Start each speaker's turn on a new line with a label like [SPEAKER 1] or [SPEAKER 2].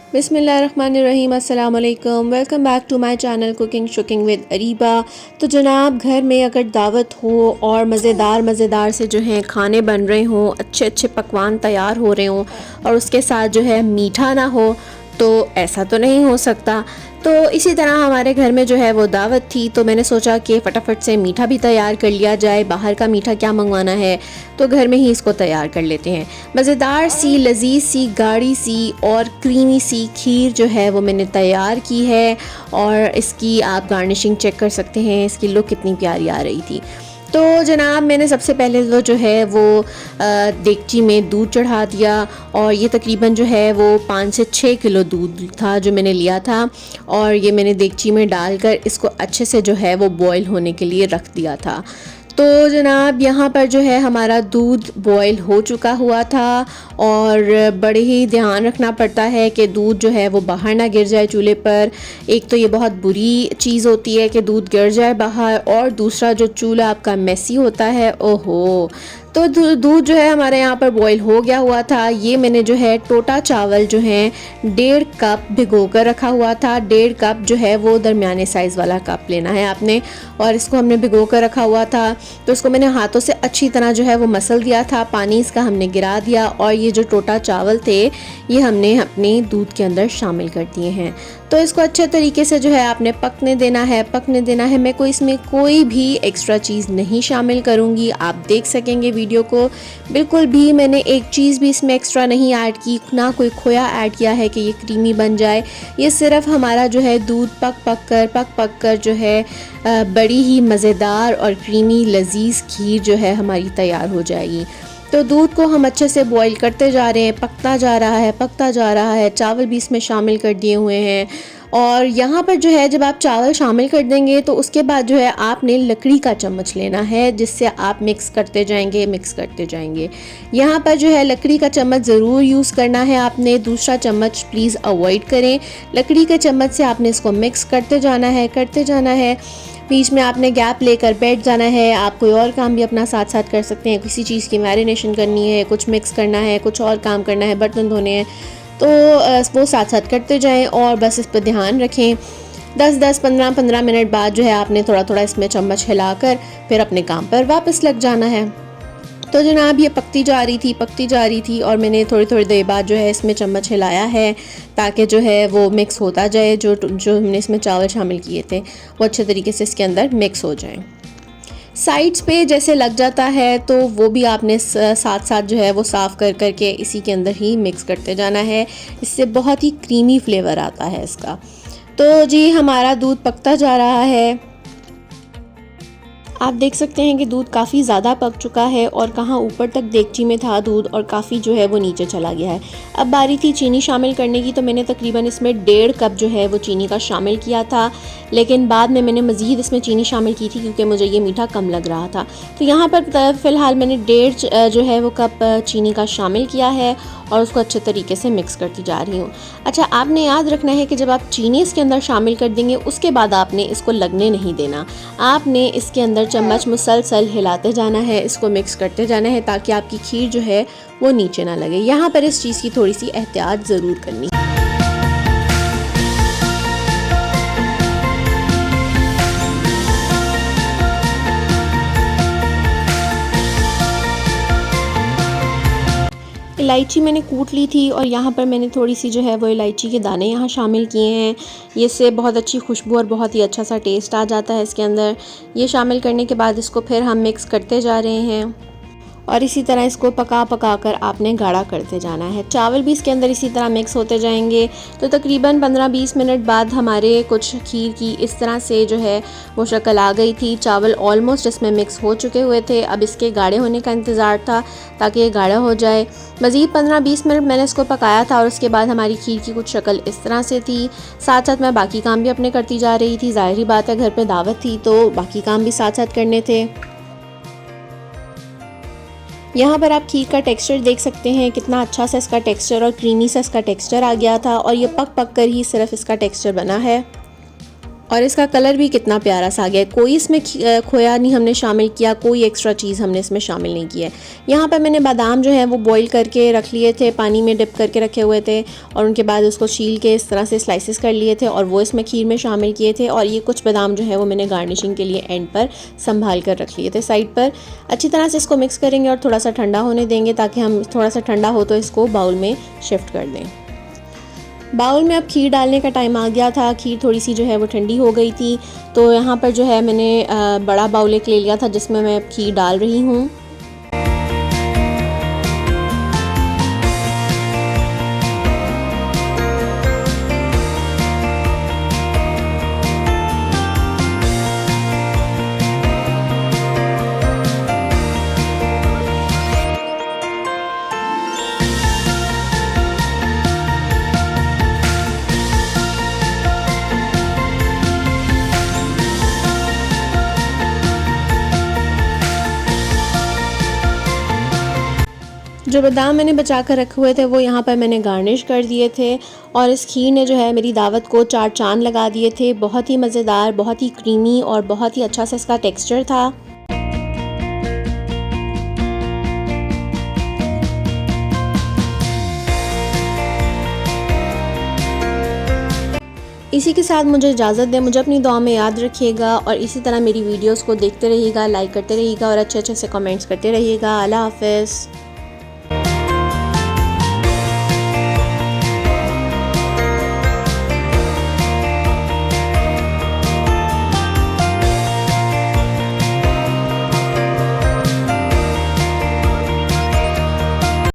[SPEAKER 1] बिस्मिल्लाहिर्रहमानिर्रहीम, अस्सलाम वालेकुम। Welcome back to my channel cooking शुकिंग विद अरीबा। तो जनाब, घर में अगर दावत हो और मज़ेदार से जो है खाने बन रहे हों, अच्छे अच्छे पकवान तैयार हो रहे हों और उसके साथ जो है मीठा ना हो, तो ऐसा तो नहीं हो सकता। तो इसी तरह हमारे घर में जो है वो दावत थी, तो मैंने सोचा कि फटाफट से मीठा भी तैयार कर लिया जाए। बाहर का मीठा क्या मंगवाना है, तो घर में ही इसको तैयार कर लेते हैं। मज़ेदार सी, लजीज सी, गाढ़ी सी और क्रीमी सी खीर जो है वो मैंने तैयार की है। और इसकी आप गार्निशिंग चेक कर सकते हैं, इसकी लुक कितनी प्यारी आ रही थी। तो जनाब, मैंने सबसे पहले तो जो है वो देगची में दूध चढ़ा दिया, और ये तकरीबन जो है वो 5 से 6 किलो दूध था जो मैंने लिया था। और ये मैंने देगची में डालकर इसको अच्छे से जो है वो बॉईल होने के लिए रख दिया था। तो जनाब, यहाँ पर जो है हमारा दूध बॉईल हो चुका हुआ था, और बड़े ही ध्यान रखना पड़ता है कि दूध जो है वो बाहर ना गिर जाए चूल्हे पर। एक तो ये बहुत बुरी चीज़ होती है कि दूध गिर जाए बाहर, और दूसरा जो चूल्हा आपका मेसी होता है, ओहो। तो दूध जो है हमारे यहाँ पर बॉईल हो गया हुआ था। ये मैंने जो है टोटा चावल जो है 1.5 कप भिगो कर रखा हुआ था। 1.5 कप जो है वो दरमियाने साइज़ वाला कप लेना है आपने, और इसको हमने भिगो कर रखा हुआ था। तो इसको मैंने हाथों से अच्छी तरह जो है वो मसल दिया था, पानी इसका हमने गिरा दिया, और ये जो टोटा चावल थे ये हमने अपने दूध के अंदर शामिल कर दिए हैं। तो इसको अच्छे तरीके से जो है आपने पकने देना है। मैं इसमें कोई भी एक्स्ट्रा चीज़ नहीं शामिल करूँगी, आप देख सकेंगे वीडियो को। बिल्कुल भी मैंने एक चीज़ भी इसमें एक्स्ट्रा नहीं ऐड की, ना कोई खोया ऐड किया है कि ये क्रीमी बन जाए। ये सिर्फ हमारा जो है दूध पक कर जो है बड़ी ही मज़ेदार और क्रीमी लजीज खीर जो है हमारी तैयार हो जाएगी। तो दूध को हम अच्छे से बॉईल करते जा रहे हैं, पकता जा रहा है। चावल भी इसमें शामिल कर दिए हुए हैं। और यहाँ पर जो है जब आप चावल शामिल कर देंगे तो उसके बाद जो है आपने लकड़ी का चम्मच लेना है, जिससे आप मिक्स करते जाएंगे। यहाँ पर जो है लकड़ी का चम्मच ज़रूर यूज़ करना है आपने, दूसरा चम्मच प्लीज़ अवॉइड करें। लकड़ी के चम्मच से आपने इसको मिक्स करते जाना है। बीच में आपने गैप लेकर बैठ जाना है। आप कोई और काम भी अपना साथ साथ कर सकते हैं, किसी चीज़ की मैरिनेशन करनी है, कुछ मिक्स करना है, कुछ और काम करना है, बर्तन धोने हैं, तो वो साथ साथ करते जाएं। और बस इस पर ध्यान रखें। 10-10, 15-15 मिनट बाद जो है आपने थोड़ा थोड़ा इसमें चम्मच हिलाकर फिर अपने काम पर वापस लग जाना है। तो जनाब, ये पकती जा रही थी और मैंने थोड़ी थोड़ी देर बाद जो है इसमें चम्मच हिलाया है, ताकि जो है वो मिक्स होता जाए। जो हमने इसमें चावल शामिल किए थे वो अच्छे तरीके से इसके अंदर मिक्स हो जाएं। साइड्स पे जैसे लग जाता है तो वो भी आपने साथ साथ जो है वो साफ़ कर करके इसी के अंदर ही मिक्स करते जाना है। इससे बहुत ही क्रीमी फ्लेवर आता है इसका। तो जी, हमारा दूध पकता जा रहा है। आप देख सकते हैं कि दूध काफ़ी ज़्यादा पक चुका है, और कहाँ ऊपर तक देगची में था दूध और काफ़ी जो है वो नीचे चला गया है। अब बारी थी चीनी शामिल करने की, तो मैंने तकरीबन इसमें 1.5 कप जो है वो चीनी का शामिल किया था, लेकिन बाद में मैंने मज़ीद इसमें चीनी शामिल की थी क्योंकि मुझे ये मीठा कम लग रहा था। तो यहाँ पर फ़िलहाल मैंने 1.5 जो है वो कप चीनी का शामिल किया है, और उसको अच्छे तरीके से मिक्स करती जा रही हूँ। अच्छा, आपने याद रखना है कि जब आप चीनी इसके अंदर शामिल कर देंगे उसके बाद आपने इसको लगने नहीं देना। आपने इसके अंदर चम्मच मुसलसल हिलाते जाना है, इसको मिक्स करते जाना है, ताकि आपकी खीर जो है वो नीचे ना लगे। यहाँ पर इस चीज़ की थोड़ी सी एहतियात ज़रूर करनी है। इलायची मैंने कूट ली थी, और यहाँ पर मैंने थोड़ी सी जो है वो इलायची के दाने यहाँ शामिल किए हैं। ये से बहुत अच्छी खुशबू और बहुत ही अच्छा सा टेस्ट आ जाता है इसके अंदर। ये शामिल करने के बाद इसको फिर हम मिक्स करते जा रहे हैं, और इसी तरह इसको पका कर आपने गाढ़ा करते जाना है। चावल भी इसके अंदर इसी तरह मिक्स होते जाएंगे। तो तकरीबन 15-20 मिनट बाद हमारे कुछ खीर की इस तरह से जो है वो शक्ल आ गई थी। चावल ऑलमोस्ट इसमें मिक्स हो चुके हुए थे। अब इसके गाढ़े होने का इंतज़ार था ताकि ये गाढ़ा हो जाए। मज़ीद 15-20 मिनट मैंने इसको पकाया था, और उसके बाद हमारी खीर की कुछ शक्ल इस तरह से थी। साथ साथ मैं बाकी काम भी अपने करती जा रही थी। ज़ाहिर बात है, घर पर दावत थी तो बाकी काम भी साथ साथ करने थे। यहाँ पर आप खीर का टेक्सचर देख सकते हैं, कितना अच्छा सा इसका टेक्सचर और क्रीमी सा इसका टेक्सचर आ गया था, और ये पक कर ही सिर्फ इसका टेक्सचर बना है। और इसका कलर भी कितना प्यारा सा आ गया है। कोई इसमें खोया नहीं हमने शामिल किया, कोई एक्स्ट्रा चीज़ हमने इसमें शामिल नहीं किया है। यहाँ पर मैंने बादाम जो है वो बॉईल करके रख लिए थे, पानी में डिप करके रखे हुए थे और उनके बाद उसको छील के इस तरह से स्लाइसेस कर लिए थे और वो इसमें खीर में शामिल किए थे। और ये कुछ बादाम जो है वो मैंने गार्निशिंग के लिए एंड पर संभाल कर रख लिए थे साइड पर। अच्छी तरह से इसको मिक्स करेंगे और थोड़ा सा ठंडा होने देंगे ताकि हम थोड़ा सा ठंडा हो तो इसको बाउल में शिफ्ट कर दें। बाउल में अब खीर डालने का टाइम आ गया था। खीर थोड़ी सी जो है वो ठंडी हो गई थी, तो यहाँ पर जो है मैंने बड़ा बाउल एक ले लिया था जिसमें मैं अब खीर डाल रही हूँ। जो बादाम मैंने बचा कर रखे हुए थे वो यहाँ पर मैंने गार्निश कर दिए थे और इस खीर ने जो है मेरी दावत को 4 चांद लगा दिए थे। बहुत ही मज़ेदार, बहुत ही क्रीमी और बहुत ही अच्छा सा इसका टेक्सचर था। इसी के साथ मुझे इजाज़त दें। मुझे अपनी दुआ में याद रखिएगा और इसी तरह मेरी वीडियोस को देखते रहिएगा, लाइक करते रहिएगा और अच्छे अच्छे से कमेंट्स करते रहिएगा। अल्लाह हाफ़िज़।